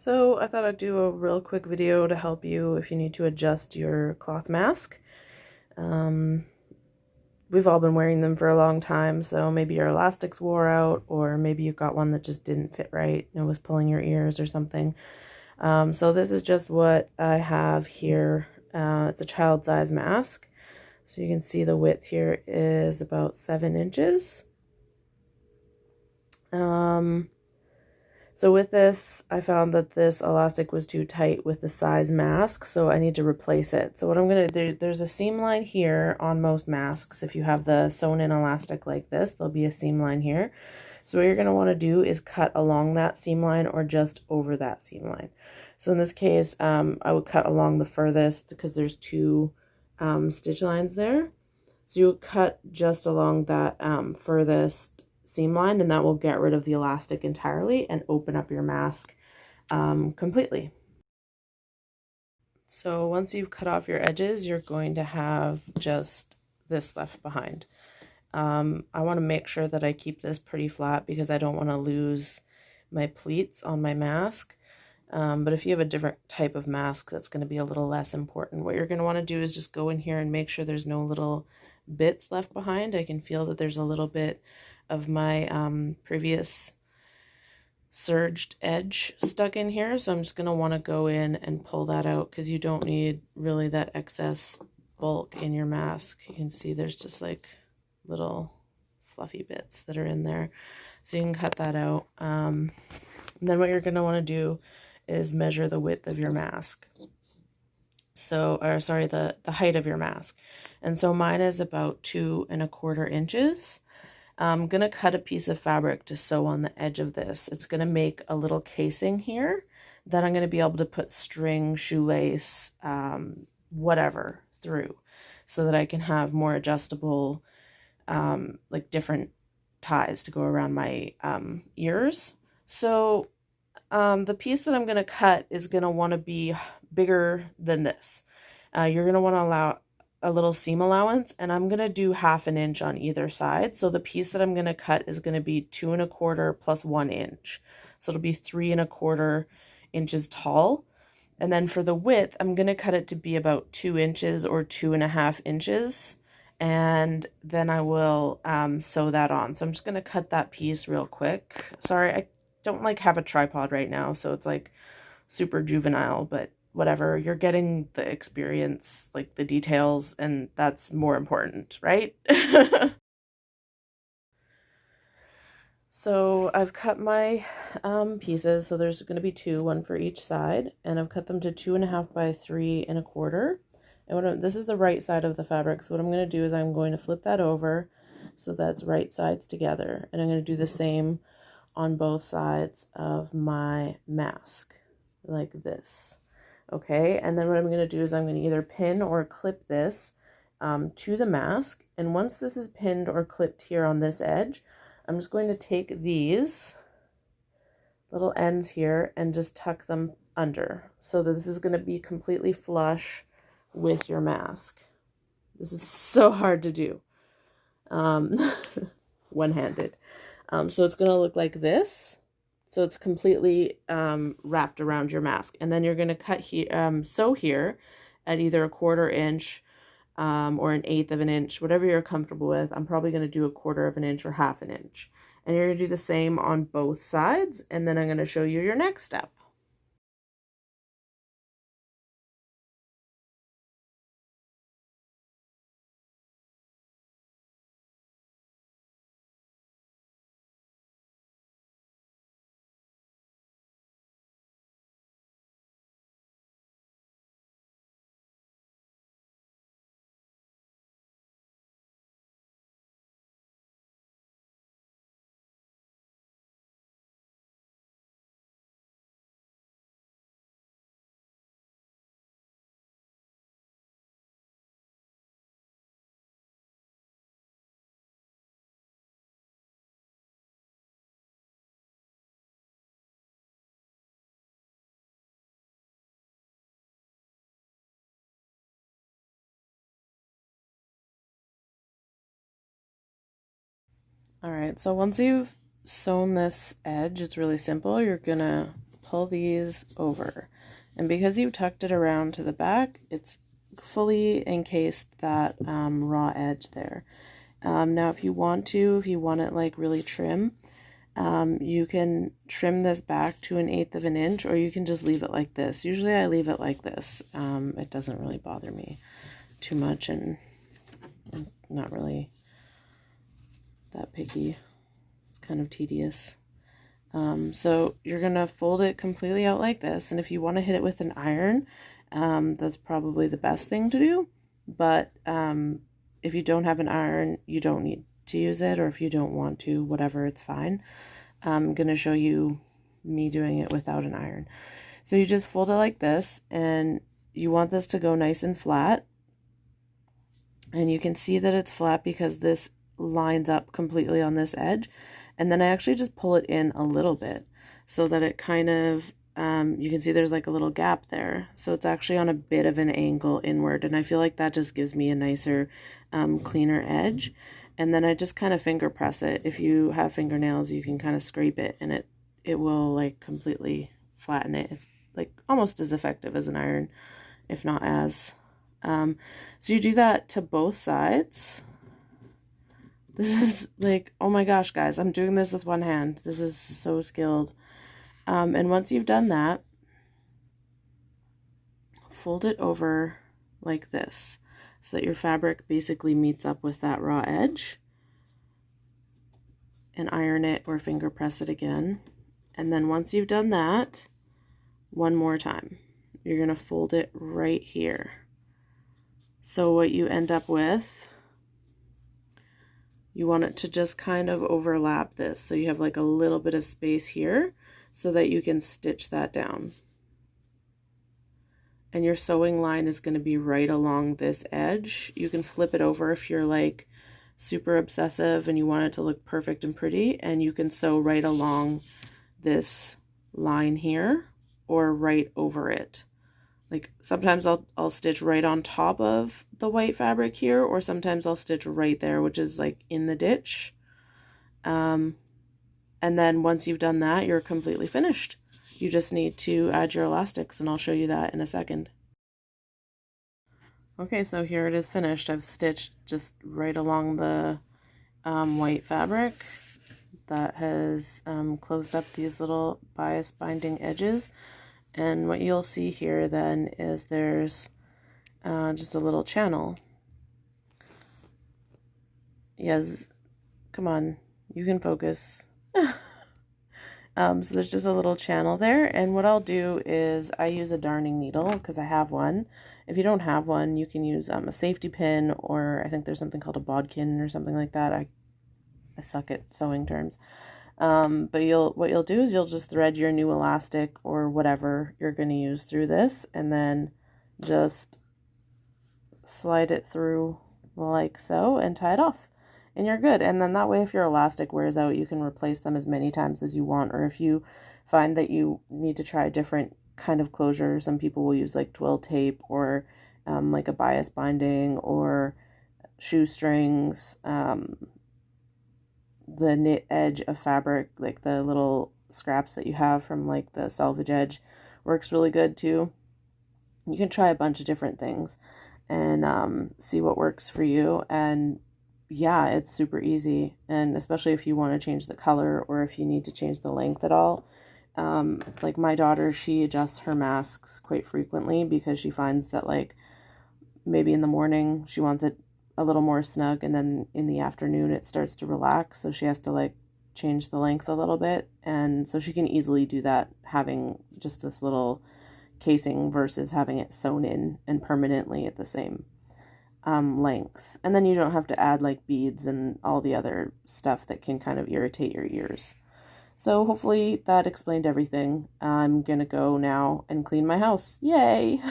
So I thought I'd do a real quick video to help you if you need to adjust your cloth mask. Um, we've all been wearing them for a long time, so maybe your elastics wore out, or maybe you got one that just didn't fit right and was pulling your ears or something. So this is just what I have here. It's a child size mask. So you can see the width here is about 7 inches. So with this, I found that this elastic was too tight with the size mask, so I need to replace it. So what I'm going to do, there's a seam line here on most masks. If you have the sewn in elastic like this, there'll be a seam line here. So what you're going to want to do is cut along that seam line or just over that seam line. So in this case, I would cut along the furthest because there's two stitch lines there. So you would cut just along that furthest seam line, and that will get rid of the elastic entirely and open up your mask completely. So once you've cut off your edges, you're going to have just this left behind. I want to make sure that I keep this pretty flat because I don't want to lose my pleats on my mask. But if you have a different type of mask, that's going to be a little less important. What you're going to want to do is just go in here and make sure there's no little bits left behind. I can feel that there's a little bit of my previous serged edge stuck in here, so I'm just going to want to go in and pull that out because you don't need really that excess bulk in your mask. You can see there's just like little fluffy bits that are in there, so you can cut that out. And then what you're going to want to do is measure the width of your mask. So, or sorry, the height of your mask. And so mine is about 2¼ inches. I'm going to cut a piece of fabric to sew on the edge of this. It's going to make a little casing here that I'm going to be able to put string, shoelace, whatever through, so that I can have more adjustable, like different ties to go around my ears. So the piece that I'm going to cut is going to want to be bigger than this. You're going to want to allow a little seam allowance, and I'm going to do 1/2 inch on either side. So the piece that I'm going to cut is going to be 2¼ plus 1 inch. So it'll be 3¼ inches tall. And then for the width, I'm going to cut it to be about 2 inches or 2½ inches. And then I will sew that on. So I'm just going to cut that piece real quick. Sorry, I don't like have a tripod right now, so it's like super juvenile, but whatever, you're getting the experience, like the details, and that's more important, right? So I've cut my pieces, so there's going to be two, one for each side, and I've cut them to 2½ by 3¼ and this is the right side of the fabric, so what I'm going to do is I'm going to flip that over so that's right sides together, and I'm going to do the same on both sides of my mask like this. Okay, and then what I'm going to do is I'm going to either pin or clip this to the mask, and once this is pinned or clipped here on this edge, I'm just going to take these little ends here and just tuck them under so that this is going to be completely flush with your mask. This is so hard to do one-handed. So it's going to look like this. So it's completely wrapped around your mask. And then you're going to cut here, sew here at either 1/4 inch or 1/8 of an inch, whatever you're comfortable with. I'm probably going to do 1/4 of an inch or 1/2 inch. And you're going to do the same on both sides. And then I'm going to show you your next step. All right, so once you've sewn this edge, it's really simple. You're gonna pull these over. And because you tucked it around to the back, it's fully encased that raw edge there. Now if you want it like really trim, you can trim this back to 1/8 of an inch, or you can just leave it like this. Usually I leave it like this. It doesn't really bother me too much, and I'm not really that picky. It's kind of tedious. So you're gonna fold it completely out like this, and if you want to hit it with an iron, that's probably the best thing to do. But if you don't have an iron, you don't need to use it, or if you don't want to, whatever, it's fine. I'm gonna show you me doing it without an iron. So you just fold it like this, and you want this to go nice and flat. And you can see that it's flat because this lines up completely on this edge. And then I actually just pull it in a little bit so that it kind of, you can see there's like a little gap there. So it's actually on a bit of an angle inward. And I feel like that just gives me a nicer, cleaner edge. And then I just kind of finger press it. If you have fingernails, you can kind of scrape it, and it will like completely flatten it. It's like almost as effective as an iron, if not as. So you do that to both sides. This is like, oh my gosh, guys, I'm doing this with one hand. This is so skilled. And once you've done that, fold it over like this so that your fabric basically meets up with that raw edge, and iron it or finger press it again. And then once you've done that, one more time, you're going to fold it right here. So what you end up with, you want it to just kind of overlap this. So you have like a little bit of space here so that you can stitch that down. And your sewing line is going to be right along this edge. You can flip it over if you're like super obsessive and you want it to look perfect and pretty, and you can sew right along this line here or right over it. Like sometimes I'll stitch right on top of the white fabric here, or sometimes I'll stitch right there, which is like in the ditch. And then once you've done that, you're completely finished. You just need to add your elastics, and I'll show you that in a second. Okay, so here it is finished. I've stitched just right along the white fabric that has closed up these little bias binding edges. And what you'll see here then is there's just a little channel. Yes, come on, you can focus. So there's just a little channel there, and what I'll do is I use a darning needle because I have one. If you don't have one, you can use a safety pin, or I think there's something called a bodkin or something like that. I suck at sewing terms. But what you'll do is you'll just thread your new elastic or whatever you're going to use through this, and then just slide it through like so and tie it off, and you're good. And then that way, if your elastic wears out, you can replace them as many times as you want. Or if you find that you need to try a different kind of closure, some people will use like twill tape or like a bias binding or shoestrings. The knit edge of fabric, like the little scraps that you have from like the selvage edge, works really good too. You can try a bunch of different things and see what works for you. And yeah, it's super easy, and especially if you want to change the color or if you need to change the length at all. Like my daughter, she adjusts her masks quite frequently because she finds that like maybe in the morning she wants it a little more snug, and then in the afternoon it starts to relax, so she has to like change the length a little bit. And so she can easily do that having just this little casing versus having it sewn in and permanently at the same length. And then you don't have to add like beads and all the other stuff that can kind of irritate your ears. So hopefully that explained everything. I'm gonna go now and clean my house. Yay!